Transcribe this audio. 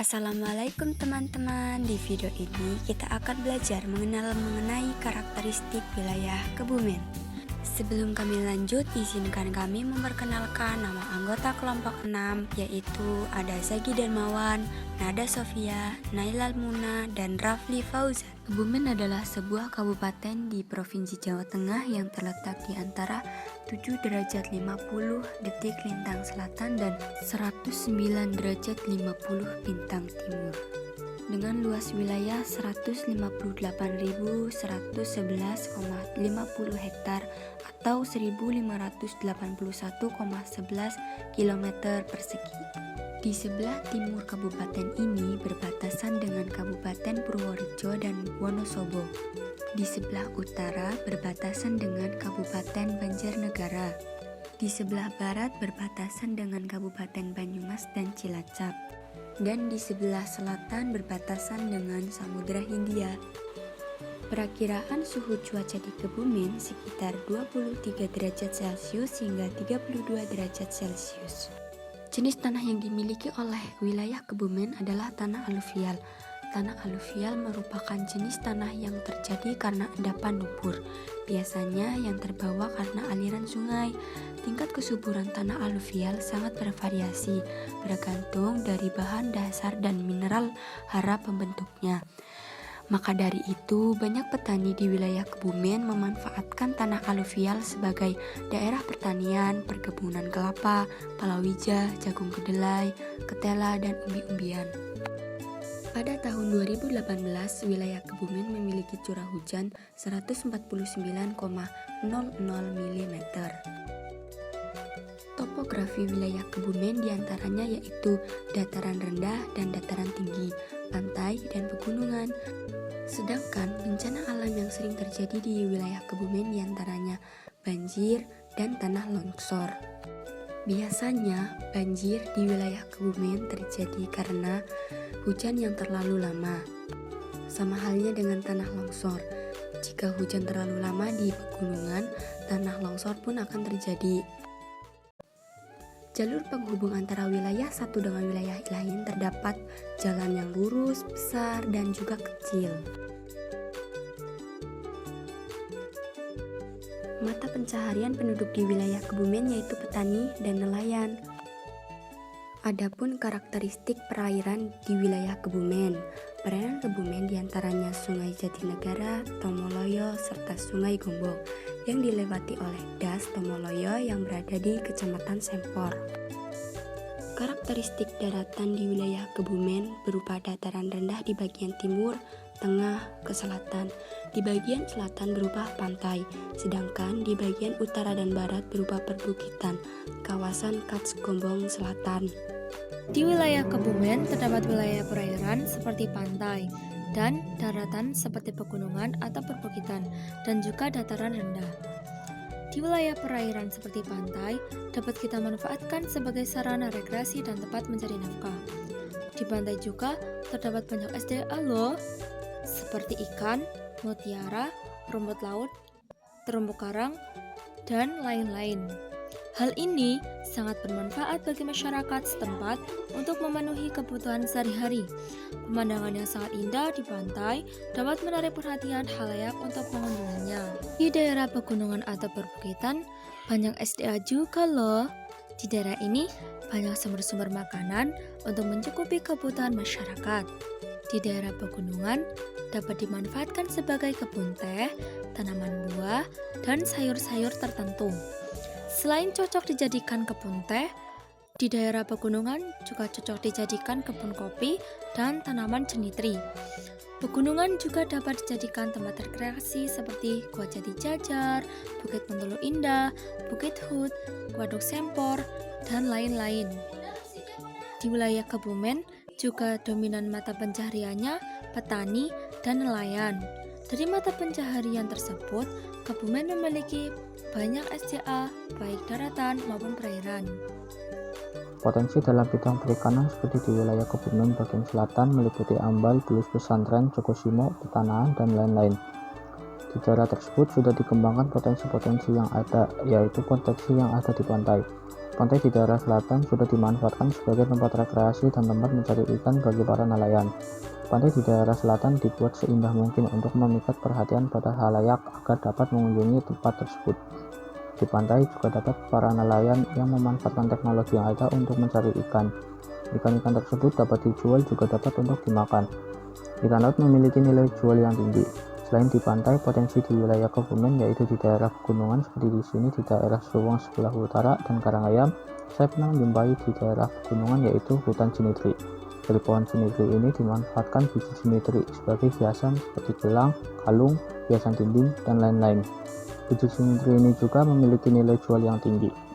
Assalamualaikum teman-teman. Di video ini kita akan belajar mengenai karakteristik wilayah Kebumen. Sebelum kami lanjut, izinkan kami memperkenalkan nama anggota kelompok 6, yaitu ada Zaki Darmawan, Nada Sofia, Nailal Muna, dan Rafli Fauzan. Kebumen adalah sebuah kabupaten di Provinsi Jawa Tengah yang terletak di antara 7 derajat 50 detik lintang selatan dan 109 derajat 50 bintang timur. Dengan luas wilayah 158.111,50 hektar atau 1.581,11 km persegi. Di sebelah timur kabupaten ini berbatasan dengan Kabupaten Purworejo dan Wonosobo. Di sebelah utara berbatasan dengan Kabupaten Banjarnegara. Di sebelah barat berbatasan dengan Kabupaten Banyumas dan Cilacap. Dan di sebelah selatan berbatasan dengan Samudra Hindia. Perakiraan suhu cuaca di Kebumen sekitar 23 derajat Celcius hingga 32 derajat Celcius. Jenis tanah yang dimiliki oleh wilayah Kebumen adalah tanah aluvial. Tanah aluvial merupakan jenis tanah yang terjadi karena endapan lumpur, biasanya yang terbawa karena aliran sungai. Tingkat kesuburan tanah aluvial sangat bervariasi, bergantung dari bahan dasar dan mineral hara pembentuknya. Maka dari itu, banyak petani di wilayah Kebumen memanfaatkan tanah aluvial sebagai daerah pertanian, perkebunan kelapa, palawija, jagung kedelai, ketela, dan umbi-umbian. Pada tahun 2018, wilayah Kebumen memiliki curah hujan 149,00 mm. Topografi wilayah Kebumen diantaranya yaitu dataran rendah dan dataran tinggi, pantai, dan pegunungan. Sedangkan bencana alam yang sering terjadi di wilayah Kebumen diantaranya banjir dan tanah longsor. Biasanya banjir di wilayah Kebumen terjadi karena hujan yang terlalu lama. Sama halnya dengan tanah longsor. Jika hujan terlalu lama di pegunungan, tanah longsor pun akan terjadi. Jalur penghubung antara wilayah satu dengan wilayah lain terdapat jalan yang lurus, besar, dan juga kecil. Mata pencaharian penduduk di wilayah Kebumen yaitu petani dan nelayan. Adapun karakteristik perairan di wilayah Kebumen. Perairan Kebumen diantaranya Sungai Jatinegara, Tomoloyo, serta Sungai Gombong yang dilewati oleh Das Tomoloyo yang berada di Kecamatan Sempor. Karakteristik daratan di wilayah Kebumen berupa dataran rendah di bagian timur, tengah, ke selatan. Di bagian selatan berupa pantai, sedangkan di bagian utara dan barat berupa perbukitan, kawasan Kars Gombong Selatan. Di wilayah Kebumen terdapat wilayah perairan seperti pantai dan daratan seperti pegunungan atau perbukitan dan juga dataran rendah. Di wilayah perairan seperti pantai dapat kita manfaatkan sebagai sarana rekreasi dan tempat mencari nafkah. Di pantai juga terdapat banyak SDA loh, seperti ikan, mutiara, rumput laut, terumbu karang, dan lain-lain. Hal ini sangat bermanfaat bagi masyarakat setempat untuk memenuhi kebutuhan sehari-hari. Pemandangan yang sangat indah di pantai dapat menarik perhatian khalayak untuk mengunjunginya. Di daerah pegunungan atau perbukitan, banyak SDA juga loh. Di daerah ini, banyak sumber-sumber makanan untuk mencukupi kebutuhan masyarakat. Di daerah pegunungan, dapat dimanfaatkan sebagai kebun teh, tanaman buah, dan sayur-sayur tertentu. Selain cocok dijadikan kebun teh, di daerah pegunungan juga cocok dijadikan kebun kopi dan tanaman cenitri. Pegunungan juga dapat dijadikan tempat rekreasi seperti Gua Jati Jajar, Bukit Mentulu Indah, Bukit Hut, Waduk Sempor, dan lain-lain. Di wilayah Kebumen juga dominan mata pencahariannya petani dan nelayan. Dari mata pencaharian tersebut, Kebumen memiliki banyak SDA, baik daratan maupun perairan. Potensi dalam bidang perikanan seperti di wilayah Kebumen bagian selatan meliputi Ambal, Bulus Pesantren, Jogosimo, Petanahan, dan lain-lain. Di daerah tersebut sudah dikembangkan potensi-potensi yang ada, yaitu potensi yang ada di pantai. Pantai di daerah selatan sudah dimanfaatkan sebagai tempat rekreasi dan tempat mencari ikan bagi para nelayan. Pantai di daerah selatan dibuat seindah mungkin untuk memikat perhatian pada halayak agar dapat mengunjungi tempat tersebut. Di pantai juga dapat para nelayan yang memanfaatkan teknologi yang ada untuk mencari ikan. Ikan-ikan tersebut dapat dijual juga dapat untuk dimakan. Ikan laut memiliki nilai jual yang tinggi. Selain di pantai, potensi di wilayah Kebumen yaitu di daerah pegunungan seperti di sini di daerah Suwong sebelah utara dan Karangayam. Saya pernah menjumpai di daerah pegunungan yaitu hutan sinitri. Dari pohon sinitri ini dimanfaatkan biji sinitri sebagai hiasan seperti gelang, kalung, hiasan dinding, dan lain-lain. Biji sinitri ini juga memiliki nilai jual yang tinggi.